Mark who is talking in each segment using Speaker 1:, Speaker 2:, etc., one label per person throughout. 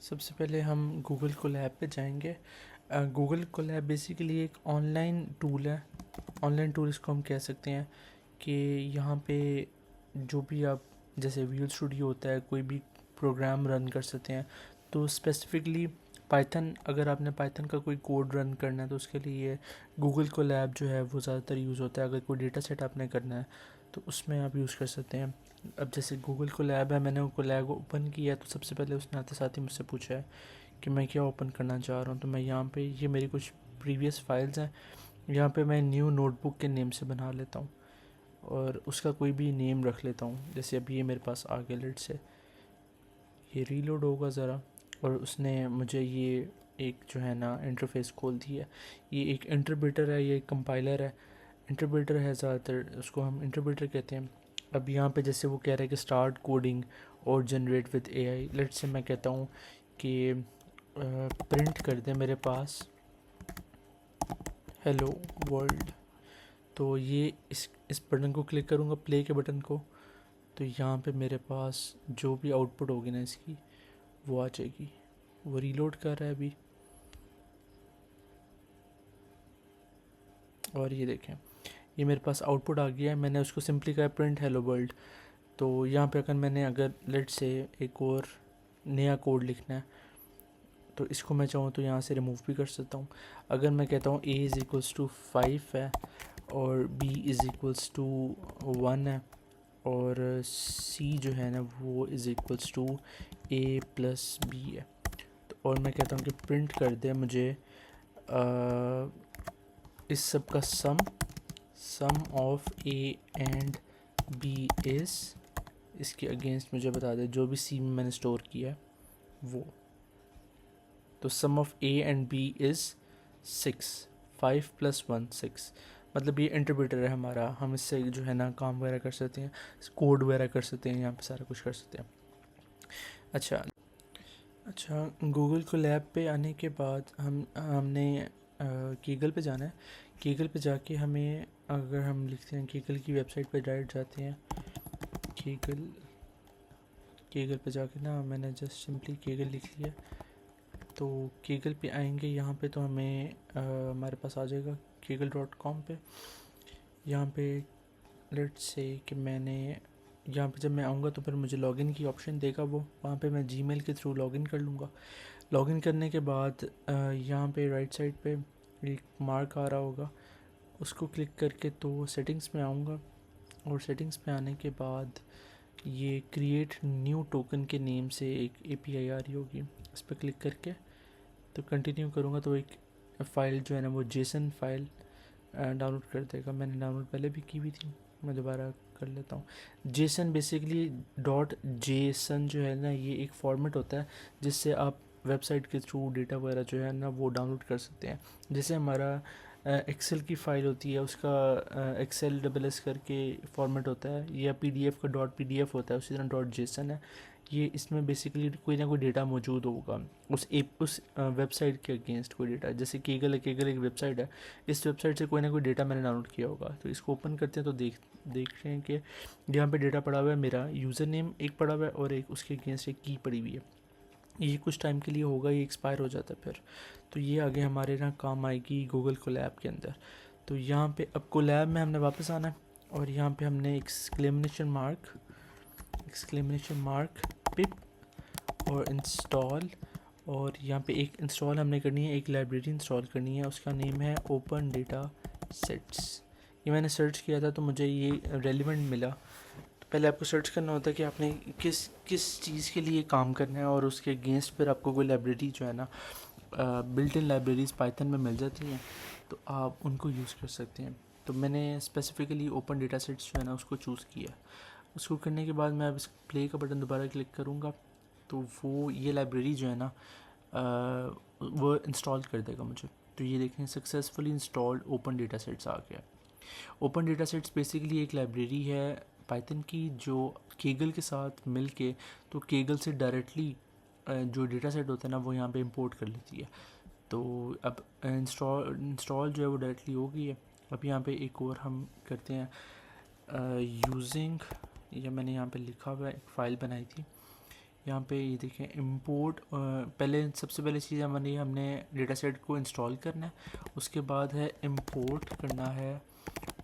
Speaker 1: सबसे पहले हम गूगल कोलैब पे जाएंगे। गूगल कोलैब बेसिकली एक ऑनलाइन टूल है। ऑनलाइन टूल इसको हम कह सकते हैं कि यहाँ पे जो भी आप जैसे विजुअल स्टूडियो होता है, कोई भी प्रोग्राम रन कर सकते हैं। तो स्पेसिफिकली पाइथन, अगर आपने पाइथन का कोई कोड रन करना है तो उसके लिए गूगल कोलैब जो है वो ज़्यादातर यूज़ होता है। अगर कोई डेटा सेट आपने करना है तो उसमें आप यूज़ कर सकते हैं। अब जैसे गूगल कोलैब है, मैंने वो कोलैब ओपन किया तो सबसे पहले उसने आते साथ ही मुझसे पूछा है कि मैं क्या ओपन करना चाह रहा हूँ। तो मैं यहाँ पे ये मेरी कुछ प्रीवियस फाइल्स हैं, यहाँ पे मैं न्यू नोटबुक के नेम से बना लेता हूँ और उसका कोई भी नेम रख लेता हूँ। जैसे अभी ये मेरे पास आ गया, लेट से ये रीलोड होगा ज़रा, और उसने मुझे ये एक जो है ना इंटरफेस खोल दी है। ये एक इंटरप्रेटर है, ये एक कंपाइलर है। इंटरप्रेटर है, ज़्यादातर उसको हम इंटरप्रेटर कहते हैं। अब यहाँ पे जैसे वो कह रहा है कि स्टार्ट कोडिंग और generate with AI. Late say मैं कहता हूँ कि प्रिंट कर दे मेरे पास हेलो वर्ल्ड। तो ये इस बटन को क्लिक करूँगा, प्ले के बटन को, तो यहाँ पे मेरे पास जो भी आउटपुट होगी ना इसकी वो आ जाएगी। वो रीलोड कर रहा है अभी, और ये देखें ये मेरे पास आउटपुट आ गया है। मैंने उसको सिंपली कहा प्रिंट हेलो वर्ल्ड। तो यहाँ पे अगर लेट से एक और नया कोड लिखना है तो इसको मैं चाहूँ तो यहाँ से रिमूव भी कर सकता हूँ। अगर मैं कहता हूँ a इज़ इक्वल्स टू 5 है और b इज़ इक्वल्स टू 1 है और c जो है ना वो is equals to a plus b है, तो और मैं कहता हूँ कि प्रिंट कर दे मुझे इस सब का sum of a and b is, इसके अगेंस्ट मुझे बता दे जो भी c में मैंने स्टोर किया है वो। तो sum of a and b is 6, 5 + 1 6। मतलब ये इंटरप्रेटर है हमारा, हम इससे जो है ना काम वगैरह कर सकते हैं, कोड वगैरह कर सकते हैं, यहाँ पे सारा कुछ कर सकते हैं। अच्छा अच्छा, गूगल कोलैब पे आने के बाद हमने कीगल पे जाना है। कीगल पे जाके हमें, अगर हम लिखते हैं कीगल की वेबसाइट पे डायरेक्ट जाते हैं, कीगल कीगल पे जाके ना मैंने जस्ट सिंपली कीगल लिख लिया। तो कीगल पे आएंगे, यहाँ पे तो हमें हमारे पास आ जाएगा kegel.com पे। यहाँ पे लेट्स से कि मैंने यहाँ पे जब मैं आऊँगा तो फिर मुझे लॉगिन की ऑप्शन देगा वो, वहाँ पे मैं जीमेल के थ्रू लॉगिन कर लूँगा। लॉगिन करने के बाद यहाँ पे राइट साइड पे एक मार्क आ रहा होगा, उसको क्लिक करके तो सेटिंग्स में आऊँगा, और सेटिंग्स में आने के बाद ये क्रिएट न्यू टोकन के नेम से एक एपीआई आ रही होगी, इस पर क्लिक करके तो कंटिन्यू करूँगा तो एक फ़ाइल जो है ना वो जेसन फाइल डाउनलोड कर देगा। मैंने डाउनलोड पहले भी की हुई थी, मैं दोबारा कर लेता हूँ। जेसन बेसिकली .json जो है ना ये एक फॉर्मेट होता है जिससे आप वेबसाइट के थ्रू डेटा वगैरह जो है ना वो डाउनलोड कर सकते हैं। जैसे हमारा एक्सेल की फ़ाइल होती है, उसका एक्सेल डबल एस करके फॉर्मेट होता है, या पीडीएफ का .pdf होता है, उसी तरह .json है ये। इसमें बेसिकली कोई ना कोई डेटा मौजूद होगा उस वेबसाइट के अगेंस्ट, कोई डेटा। जैसे केगल एक वेबसाइट है, इस वेबसाइट से कोई ना कोई डेटा मैंने डाउनलोड किया होगा। तो इसको ओपन करते हैं तो देख रहे हैं कि यहाँ पे डेटा पड़ा हुआ है, मेरा यूज़र नेम एक पड़ा हुआ है और एक उसके अगेंस्ट एक की पड़ी हुई है। ये कुछ टाइम के लिए होगा, ये एक्सपायर हो जाता है फिर। तो ये आगे हमारे ना काम आएगी गूगल कोलैब के अंदर। तो यहाँ पे अब कोलैब में हमने वापस आना है और यहाँ पे हमने एक्सक्लेमेशन मार्क पिप और इंस्टॉल, और यहाँ पे एक इंस्टॉल हमने करनी है, एक लाइब्रेरी इंस्टॉल करनी है, उसका नेम है ओपन डेटा सेट्स। ये मैंने सर्च किया था तो मुझे ये रेलिवेंट मिला। तो पहले आपको सर्च करना होता है कि आपने किस किस चीज़ के लिए काम करना है, और उसके अगेंस्ट फिर आपको कोई लाइब्रेरी जो है ना बिल्ट इन लाइब्रेरीज पाइथन में मिल जाती हैं, तो आप उनको यूज़ कर सकते हैं। तो मैंने स्पेसिफिकली ओपन डेटा सेट्स जो है ना उसको चूज़ किया। उसको करने के बाद मैं अब इस प्ले का बटन दोबारा क्लिक करूँगा तो वो ये लाइब्रेरी जो है ना वो इंस्टॉल कर देगा मुझे। तो ये देखें successfully installed open data sets आ गया। ओपन डेटा सेट्स बेसिकली एक लाइब्रेरी है पाइथन की जो केगल के साथ मिल के, तो केगल से डायरेक्टली जो डेटा सेट होता है ना वो यहाँ पे इंपोर्ट कर लेती है। तो अब इंस्टॉल जो है वो डायरेक्टली हो गई है। अब यहाँ पे एक और हम करते हैं यूजिंग, या मैंने यहाँ पे लिखा हुआ है, एक फ़ाइल बनाई थी यहाँ पे ये देखें इंपोर्ट, पहले सबसे पहले चीज़ हमने डेटा सेट को इंस्टॉल करना है, उसके बाद है इंपोर्ट करना है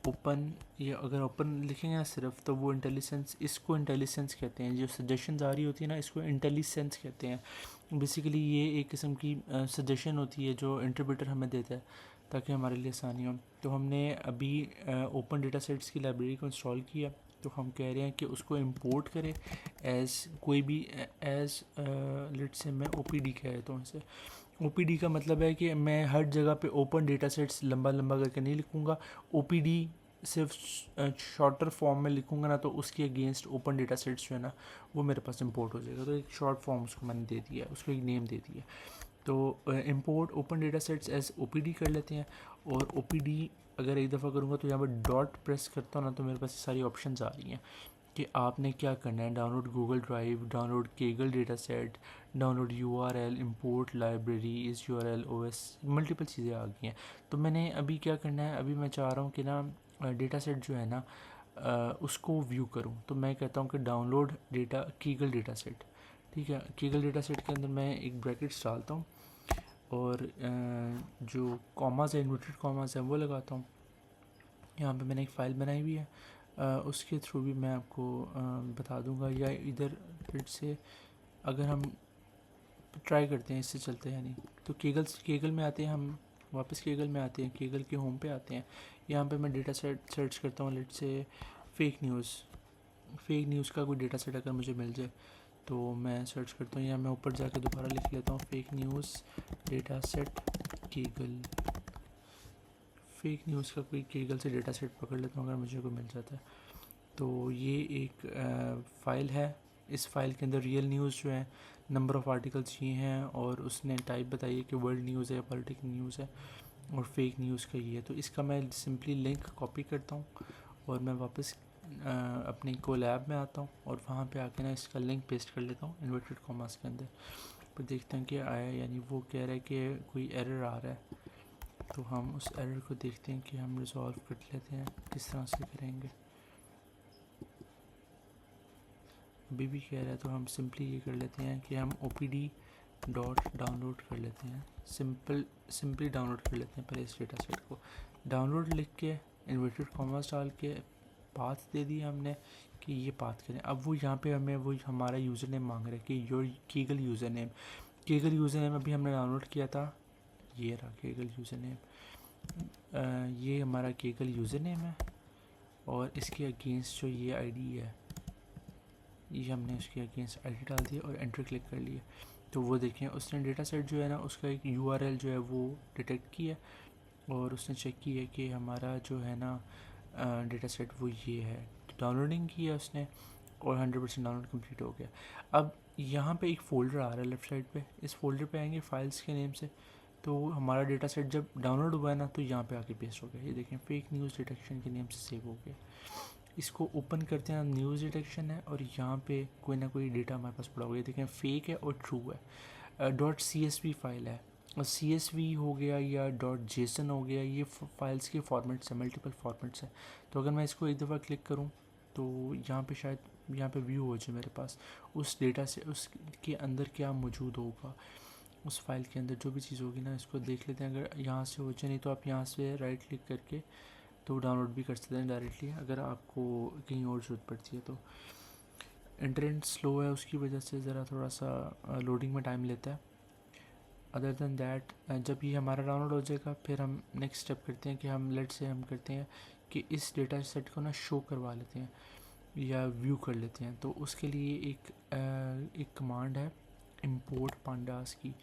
Speaker 1: ओपन। ये अगर ओपन लिखेंगे ना सिर्फ, तो वो इंटेलिसेंस, इसको इंटेलिसेंस कहते हैं, जो सजेशंस आ रही होती है ना, इसको इंटेलिसेंस कहते हैं। बेसिकली ये एक किस्म की सजेशन होती है जो इंटरप्रेटर हमें देता है ताकि हमारे लिए आसानी हो। तो हमने अभी ओपन डेटा सेट्स की लाइब्रेरी को इंस्टॉल किया, तो हम कह रहे हैं कि उसको इंपोर्ट करें एज कोई भी एज लेट से मैं ओपीडी कह देता हूँ इसे। ओपीडी का मतलब है कि मैं हर जगह पे ओपन डेटा सेट्स लंबा लंबा करके नहीं लिखूँगा, ओपीडी सिर्फ शॉर्टर फॉर्म में लिखूँगा ना, तो उसके अगेंस्ट ओपन डेटा सेट्स जो है ना वो मेरे पास इंपोर्ट हो जाएगा। तो एक शॉर्ट फॉर्म उसको मैंने दे दिया है, उसको एक नेम दे दिया। तो import open data sets as OPD कर लेते हैं। और ओपीडी अगर एक दफ़ा करूँगा तो यहाँ पर डॉट प्रेस करता हूँ ना, तो मेरे पास सारी ऑप्शंस आ रही हैं कि आपने क्या करना है। Download Google drive, download Kaggle data set, download URL, import library, इस यूआरएल ओएस, मल्टीपल चीज़ें आ गई हैं। तो मैंने अभी क्या करना है, अभी मैं चाह रहा हूँ कि ना डेटा सेट जो है ना उसको व्यू करूँ। तो मैं कहता हूँ कि download data Kaggle data set, ठीक है। केगल डेटा सेट के अंदर मैं एक ब्रैकेट्स डालता हूँ और जो कॉमास है, इन्वर्टेड कॉमास है, वो लगाता हूँ। यहाँ पे मैंने एक फ़ाइल बनाई हुई है, उसके थ्रू भी मैं आपको बता दूंगा। या इधर फिर से अगर हम ट्राई करते हैं, इससे चलते हैं नहीं, तो केगल में आते हैं हम, वापस केगल में आते हैं, केगल के होम पे आते हैं। यहाँ पे मैं डेटा सेट सर्च करता हूँ, लेट से फेक न्यूज़ का कोई डेटा सेट अगर मुझे मिल जाए तो मैं सर्च करता हूँ, या मैं ऊपर जाके दोबारा लिख लेता हूँ fake news data set Kaggle. Fake news का कोई केगल से डेटा सेट पकड़ लेता हूँ अगर मुझे को मिल जाता है। तो ये एक फ़ाइल है, इस फाइल के अंदर रियल न्यूज़ जो है, नंबर ऑफ़ आर्टिकल्स ये हैं, और उसने टाइप बताई है कि वर्ल्ड न्यूज़ है या पॉलिटिकल न्यूज़ है, और फेक न्यूज़ का ये है। तो इसका मैं सिंपली लिंक कॉपी करता हूँ और मैं वापस अपने कोलैब में आता हूँ और वहाँ पे आके ना इसका लिंक पेस्ट कर लेता हूँ इन्वर्टेड कॉमास के अंदर। तो देखते हैं कि आया, यानी वो कह रहा है कि कोई एरर आ रहा है, तो हम उस एरर को देखते हैं कि हम रिजॉल्व कर लेते हैं, किस तरह से करेंगे। अभी भी कह रहा है, तो हम सिंपली ये कर लेते हैं कि हम ओपीडी डॉट डाउनलोड कर लेते हैं, सिंपली डाउनलोड कर लेते हैं पहले इस डेटा सेट को। डाउनलोड लिख के इन्वर्टेड कॉमास डाल के पाथ दे दिया हमने कि ये पाथ करें। अब वो यहाँ पे हमें वो हमारा यूज़र नेम मांग रहा है कि योर केगल यूज़र नेम अभी हमने डाउनलोड किया था, ये रहा केगल यूज़र नेम। ये हमारा केगल यूज़र नेम है और इसके अगेंस्ट जो ये आईडी है, ये हमने उसके अगेंस्ट आईडी डाल दिया और एंटर क्लिक कर लिया। तो वो देखें उसने डेटा सेट जो है ना उसका एक यूआरएल जो है वो डिटेक्ट किया और उसने चेक किया कि हमारा जो है ना डेटा सेट वो ये है। डाउनलोडिंग किया उसने और 100% डाउनलोड कंप्लीट हो गया। अब यहाँ पे एक फ़ोल्डर आ रहा है लेफ़्ट साइड पे, इस फोल्डर पे आएंगे फाइल्स के नेम से, तो हमारा डेटा सेट जब डाउनलोड हुआ है ना तो यहाँ पे आके पेस्ट हो गया। ये देखें फेक न्यूज़ डिटेक्शन के नेम से सेव हो गया। इसको ओपन करते हैं, न्यूज़ डिटेक्शन है और यहाँ पे कोई ना कोई डेटा हमारे पास पड़ा हुआ है। देखें फेक है और ट्रू है। .csv फाइल है, और CSV हो गया या .json हो गया, ये फाइल्स के फॉर्मेट्स हैं, मल्टीपल फॉर्मेट्स हैं। तो अगर मैं इसको एक दफ़ा क्लिक करूँ तो यहाँ पे शायद यहाँ पे व्यू हो जाए मेरे पास उस डेटा से, उसके अंदर क्या मौजूद होगा, उस फाइल के अंदर जो भी चीज़ होगी ना, इसको देख लेते हैं। अगर यहाँ से हो जाए, नहीं तो आप यहाँ से राइट क्लिक करके तो डाउनलोड भी कर सकते हैं डायरेक्टली अगर आपको कहीं और ज़रूरत पड़ती है। तो इंटरनेट स्लो है, उसकी वजह से ज़रा थोड़ा सा लोडिंग में टाइम लेता है। अदर दैन दैट जब ये हमारा डाउनलोड हो जाएगा फिर हम नेक्स्ट स्टेप करते हैं कि हम लेट से हम करते हैं कि इस डेटा सेट को ना शो करवा लेते हैं या व्यू कर लेते हैं। तो उसके लिए एक कमांड है इंपोर्ट पांडास की।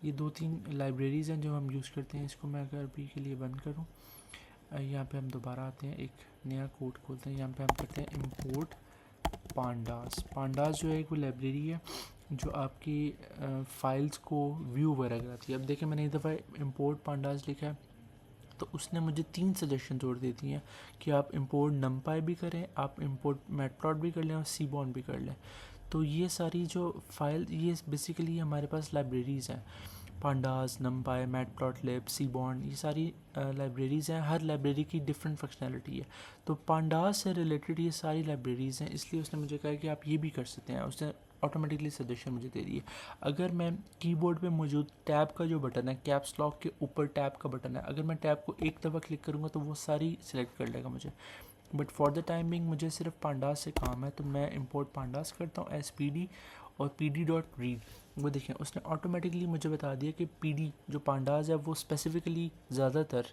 Speaker 1: ये 2-3 लाइब्रेरीज़ हैं जो हम यूज़ करते हैं। इसको मैं अगर अभी के लिए बंद करूँ, यहाँ पे हम दोबारा आते हैं, एक नया कोड खोलते हैं, यहाँ पे हम करते हैं इंपोर्ट पांडास जो है एक वो लाइब्रेरी है जो आपकी फाइल्स को व्यू वगैरह कराती है। अब देखें मैंने एक दफ़ा इंपोर्ट पांडास लिखा है तो उसने मुझे 3 सजेशन जोड़ दे दिए हैं कि आप इंपोर्ट नमपाई भी करें, आप इंपोर्ट मैटप्लॉट भी कर लें और सीबॉर्न भी कर लें। तो ये सारी जो फाइल, ये बेसिकली हमारे पास लाइब्रेरीज़ हैं, पांडास, नमपाई, मैटप्लॉटलिब, सीबॉर्न, ये सारी लाइब्रेरीज़ हैं। हर लाइब्रेरी की डिफरेंट फंक्शनैलिटी है। तो पांडास से रिलेटेड ये सारी लाइब्रेरीज़ हैं, इसलिए उसने मुझे कहा कि आप ये भी कर सकते हैं। उसने ऑटोमेटिकली सजेशन मुझे दे रही है। अगर मैं कीबोर्ड पे मौजूद टैब का जो बटन है, कैप्स लॉक के ऊपर टैब का बटन है, अगर मैं टैब को एक दफ़ा क्लिक करूँगा तो वो सारी सिलेक्ट कर लेगा मुझे। बट फॉर द टाइमिंग मुझे सिर्फ पांडास से काम है, तो मैं इंपोर्ट पांडास करता हूँ एस पी डी और पी डी डॉट रीड। वो देखें उसने ऑटोमेटिकली मुझे बता दिया कि पी डी जो पांडास है वो स्पेसिफिकली ज़्यादातर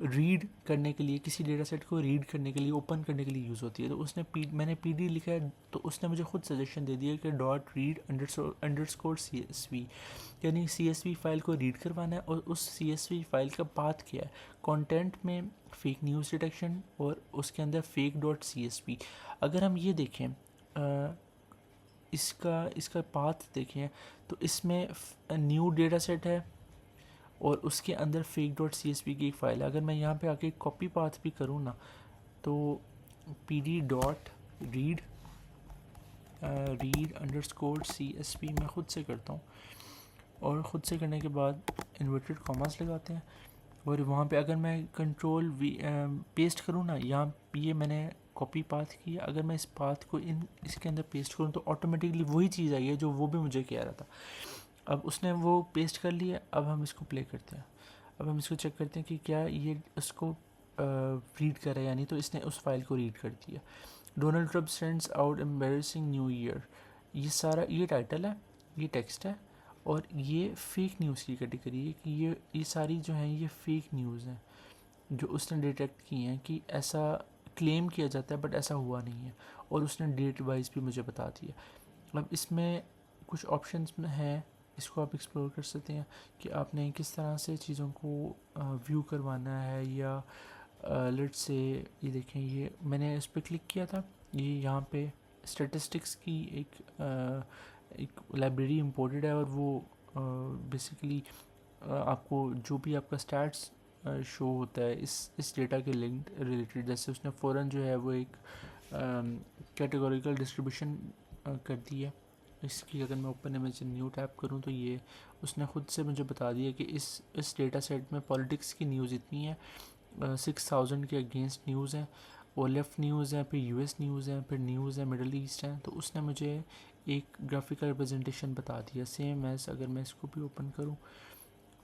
Speaker 1: रीड करने के लिए, किसी डेटा सेट को रीड करने के लिए, ओपन करने के लिए यूज़ होती है। तो उसने मैंने पी डी लिखा है तो उसने मुझे खुद सजेशन दे दिया कि dot read underscore C S V, यानी सी एस वी फाइल को रीड करवाना है। और उस सी एस वी फाइल का पाथ क्या है, कंटेंट में फेक न्यूज़ डिटेक्शन और उसके अंदर fake dot C S V. अगर हम ये देखें इसका पाथ देखें तो इसमें न्यू डेटा सेट है और उसके अंदर fake dot C S P की एक फ़ाइल है। अगर मैं यहाँ पे आके कॉपी पाथ भी करूँ ना, तो P D dot read underscore C S P मैं ख़ुद से करता हूँ, और ख़ुद से करने के बाद इन्वर्टेड कॉमास लगाते हैं। और वहाँ पे अगर मैं कंट्रोल वी पेस्ट करूँ ना, यहाँ ये मैंने कॉपी पाथ किया, अगर मैं इस पाथ को इसके अंदर पेस्ट करूँ तो ऑटोमेटिकली वही चीज़ आई है जो वो भी मुझे कह रहा था। अब उसने वो पेस्ट कर लिया। अब हम इसको प्ले करते हैं। अब हम इसको चेक करते हैं कि क्या ये उसको रीड कर रहा है, यानी तो इसने उस फाइल को रीड कर दिया। Donald Trump sends out embarrassing new year, ये सारा ये टाइटल है, ये टेक्स्ट है, और ये फेक न्यूज़ की कैटेगरी है कि ये सारी जो हैं ये फेक न्यूज़ हैं जो उसने डिटेक्ट की हैं कि ऐसा क्लेम किया जाता है बट ऐसा हुआ नहीं है। और उसने डेट वाइज भी मुझे बता दिया। अब इसमें कुछ ऑप्शंस हैं, इसको आप एक्सप्लोर कर सकते हैं कि आपने किस तरह से चीज़ों को व्यू करवाना है। या लेट्स से ये देखें, ये मैंने इस पर क्लिक किया था, ये यहाँ पे स्टैटिस्टिक्स की एक लाइब्रेरी इंपोर्टेड है, और वो बेसिकली आपको जो भी आपका स्टैट्स शो होता है इस डेटा के लिंक रिलेटेड। जैसे उसने फ़ौरन जो है वो एक कैटेगोरिकल डिस्ट्रीब्यूशन कर दी है इसकी। अगर मैं ओपन इमेज न्यू टैप करूं तो ये उसने ख़ुद से मुझे बता दिया कि इस डेटा सेट में पॉलिटिक्स की न्यूज़ इतनी है, 6000 के अगेंस्ट न्यूज़ है, और लेफ़्ट न्यूज़ है, फिर यूएस न्यूज़ है, फिर न्यूज़ है मिडल ईस्ट है। तो उसने मुझे एक ग्राफिकल रिप्रेजेंटेशन बता दिया सेम एज़। अगर मैं इसको भी ओपन करूं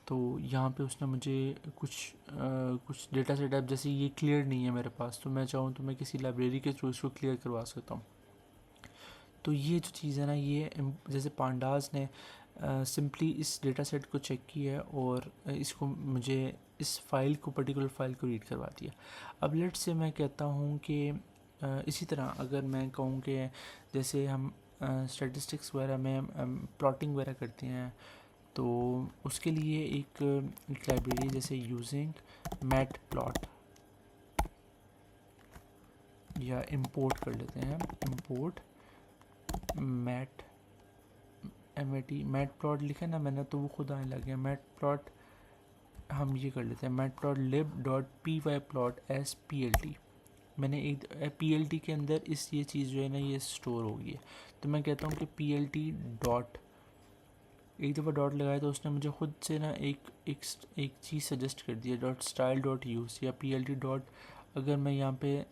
Speaker 1: तो यहाँ पे उसने मुझे कुछ डेटा सेट है, जैसे ये क्लियर नहीं है मेरे पास, तो मैं चाहूँ तो मैं किसी लाइब्रेरी के थ्रू इसको क्लियर करवा सकता हूँ। तो ये जो चीज़ है ना, ये जैसे पांडास ने सिंपली इस डेटा सेट को चेक किया है और इसको मुझे इस फाइल को पर्टिकुलर फाइल को रीड करवा दिया। अब लेट से मैं कहता हूँ कि इसी तरह अगर मैं कहूँ कि जैसे हम स्टैटिस्टिक्स वगैरह में प्लॉटिंग वगैरह करते हैं, तो उसके लिए एक लाइब्रेरी जैसे यूजिंग मैट प्लॉट, या इंपोर्ट कर लेते हैं, इंपोर्ट मैट मैट प्लॉट लिखा ना मैंने तो वो खुद आने लग गया। मैट प्लॉट हम ये कर लेते हैं, matplotlib dot P Y plot S P L T. मैंने एक पी एल टी के अंदर ये चीज़ जो है ना ये स्टोर होगी है। तो मैं कहता हूँ कि पी एल टी डॉट, एक दफ़ा डॉट लगाया तो उसने मुझे खुद से ना एक चीज़ सजेस्ट कर दिया, डॉट स्टाइल डॉट यूज़ या पी एल टी डॉट। अगर मैं यहाँ पे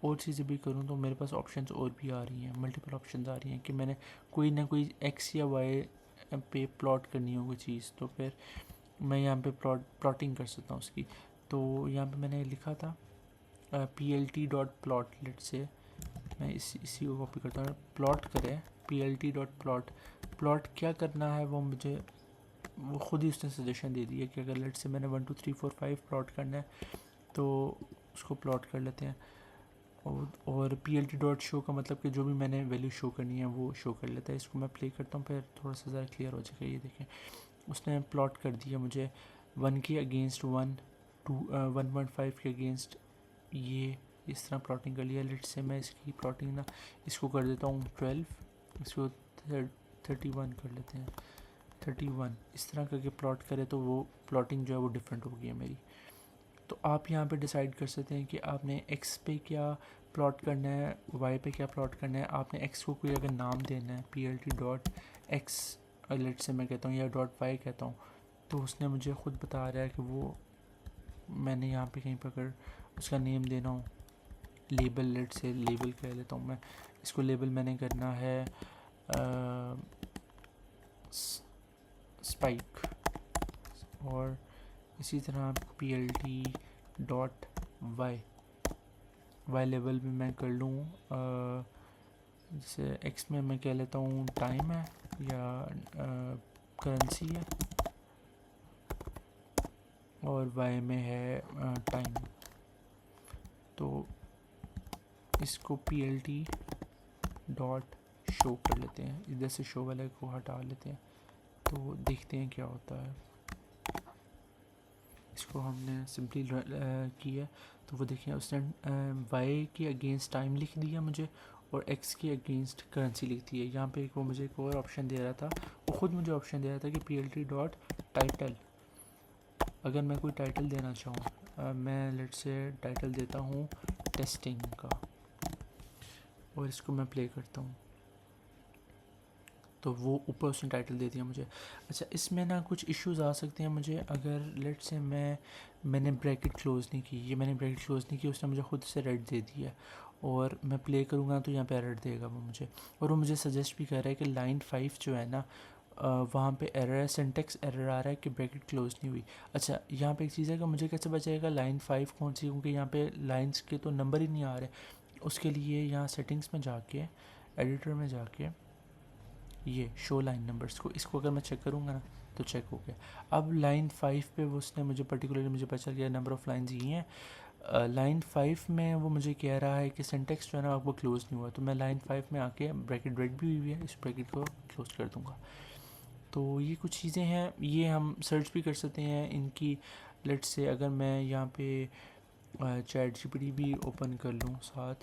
Speaker 1: और चीज़ें भी करूँ तो मेरे पास ऑप्शंस और भी आ रही हैं, मल्टीपल ऑप्शंस आ रही हैं कि मैंने कोई ना कोई एक्स या वाई पे प्लॉट करनी हो कोई चीज़, तो फिर मैं यहाँ पे प्लॉटिंग कर सकता हूँ उसकी। तो यहाँ पे मैंने लिखा था P L T dot plot, let's say मैं इसी को कॉपी करता हूँ, प्लॉट करें P L T dot plot. Plot क्या करना है वो मुझे वो ख़ुद ही उसने सजेशन दे दिया कि अगर लेट से मैंने 1 2 3 4 5 प्लॉट करना है तो उसको प्लॉट कर लेते हैं। और P L T dot show का मतलब कि जो भी मैंने वैल्यू शो करनी है वो शो कर लेता है। इसको मैं प्ले करता हूँ, फिर थोड़ा सा ज़्यादा क्लियर हो जाएगा। ये देखें उसने प्लॉट कर दिया मुझे 1 के अगेंस्ट 1, 1.5 के अगेंस्ट, ये इस तरह प्लॉटिंग कर लिया। लेट से मैं इसकी प्लॉटिंग ना इसको कर देता हूँ 12, इसको 31 कर लेते हैं, 31। इस तरह करके प्लॉट करें तो वो प्लॉटिंग जो है वो डिफरेंट होगी है मेरी। तो आप यहाँ पे डिसाइड कर सकते हैं कि आपने एक्स पे क्या प्लॉट करना है, वाई पे क्या प्लॉट करना है। आपने एक्स को कोई अगर नाम देना है P L T dot X let's say मैं कहता हूँ, या डॉट वाई कहता हूँ, तो उसने मुझे ख़ुद बता रहा है कि वो मैंने यहाँ पे कहीं पर अगर उसका नेम देना हो, लेबल लेट से लेबल कह लेता हूँ मैं, इसको लेबल मैंने करना है स्पाइक, और इसी तरह plt.y वाई लेवल में मैं कर लूँ, जैसे एक्स में मैं कह लेता हूँ टाइम है या करेंसी है, और वाई में है टाइम। तो इसको plt डॉट शो कर लेते हैं, इधर से शो वाले को हटा लेते हैं, तो देखते हैं क्या होता है। इसको हमने सिंपली किया, तो वो देखिए उसने वाई के अगेंस्ट टाइम लिख दिया मुझे, और एक्स के अगेंस्ट करेंसी लिख दी है। यहाँ पे वो मुझे एक और ऑप्शन दे रहा था, वो ख़ुद मुझे ऑप्शन दे रहा था कि plt डॉट टाइटल, अगर मैं कोई टाइटल देना चाहूँ, मैं लेट से टाइटल देता हूँ टेस्टिंग का, और इसको मैं प्ले करता हूँ, तो वो ऊपर उसने टाइटल दे दिया मुझे। अच्छा, इसमें ना कुछ इश्यूज आ सकते हैं मुझे, अगर लेट से मैंने ब्रैकेट क्लोज़ नहीं की, ये मैंने ब्रैकेट क्लोज़ नहीं की, उसने मुझे खुद से रेड दे दिया, और मैं प्ले करूँगा तो यहाँ पे एरर देगा वो मुझे, और वो मुझे सजेस्ट भी कर रहा है कि लाइन 5 जो है ना, वहाँ पे एरर है, सिंटेक्स एरर आ रहा है कि ब्रैकेट क्लोज नहीं हुई। अच्छा, यहाँ पे एक चीज़ है कि मुझे कैसे बचाएगा लाइन 5 कौन सी, क्योंकि यहाँ पे लाइंस के तो नंबर ही नहीं आ रहे। उसके लिए यहाँ सेटिंग्स में जाके, एडिटर में जाके, ये शो लाइन नंबर्स को, इसको अगर मैं चेक करूँगा ना तो चेक हो गया। अब लाइन 5 पे वो उसने मुझे पर्टिकुलरली मुझे पता चल गया नंबर ऑफ़ लाइन्स ये हैं। लाइन 5 में वो मुझे कह रहा है कि सिंटेक्स जो है ना आपको क्लोज़ नहीं हुआ, तो मैं लाइन 5 में आके ब्रैकेट रेड भी हुई है, इस ब्रैकेट को क्लोज़ कर दूँगा। तो ये कुछ चीज़ें हैं, ये हम सर्च भी कर सकते हैं इनकी। लेट्स से अगर मैं यहाँ पे चैट जीपीटी भी ओपन कर लूँ साथ,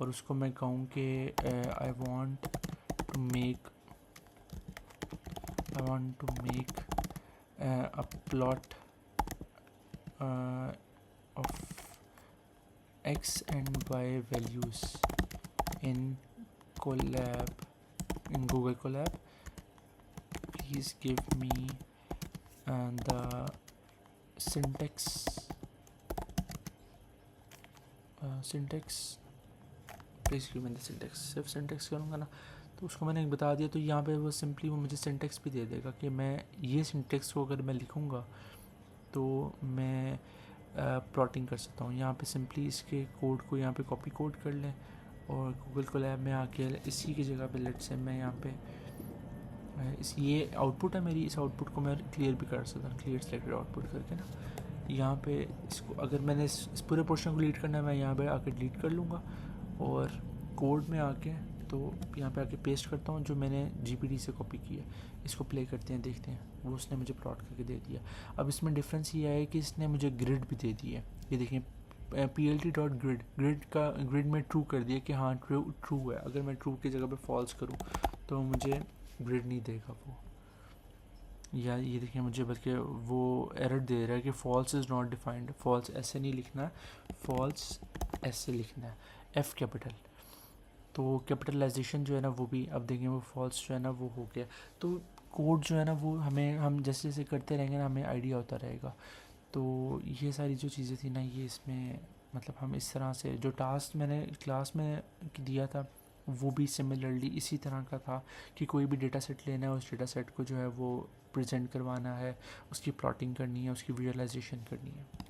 Speaker 1: और उसको मैं कहूँ कि I want to make a plot of x and y values in Google Colab. Please give me the syntax. Please give me the syntax. सिर्फ syntax करूँगा ना, तो उसको मैंने बता दिया, तो यहाँ पे वो सिंपली वो मुझे सिंटेक्स भी दे देगा कि मैं ये सिंटेक्स को अगर मैं लिखूँगा तो मैं प्लॉटिंग कर सकता हूँ। यहाँ पे सिंपली इसके कोड को यहाँ पे कॉपी कोड कर लें, और गूगल कोलैब में आके इसी की जगह पे लेट से मैं यहाँ पे ये आउटपुट है मेरी, इस आउटपुट को मैं क्लियर भी कर सकता हूँ, क्लियर सेलेक्टेड आउटपुट करके ना, यहाँ पे इसको अगर मैंने इस पूरे पोर्शन को डिलीट करना है, मैं यहाँ पे आके डिलीट कर लूँगा, और कोड में आके तो यहाँ पे आके पेस्ट करता हूँ जो मैंने जीपीटी से कॉपी किया। इसको प्ले करते हैं, देखते हैं, वो उसने मुझे प्लॉट करके दे दिया। अब इसमें डिफरेंस ये है कि इसने मुझे ग्रिड भी दे दी है, ये देखें plt.grid, ग्रिड में ट्रू कर दिया कि हाँ ट्रू है। अगर मैं ट्रू की जगह पे फॉल्स करूँ तो मुझे ग्रिड नहीं देगा वो, या ये देखिए मुझे बल्कि वो एरर दे रहा है कि false is not defined. False ऐसे नहीं लिखना है, फॉल्स ऐसे लिखना है, एफ कैपिटल। तो कैपिटलाइजेशन जो है ना वो भी, अब देखें वो फॉल्स जो है ना वो हो गया। तो कोड जो है ना वो हम जैसे जैसे करते रहेंगे ना, हमें आइडिया होता रहेगा। तो ये सारी जो चीज़ें थी ना, ये इसमें मतलब हम इस तरह से जो टास्क मैंने क्लास में दिया था वो भी सिमिलरली इसी तरह का था कि कोई भी डेटा सेट लेना है, उस डेटा सेट को जो है वो प्रेजेंट करवाना है, उसकी प्लॉटिंग करनी है, उसकी विजुअलाइजेशन करनी है।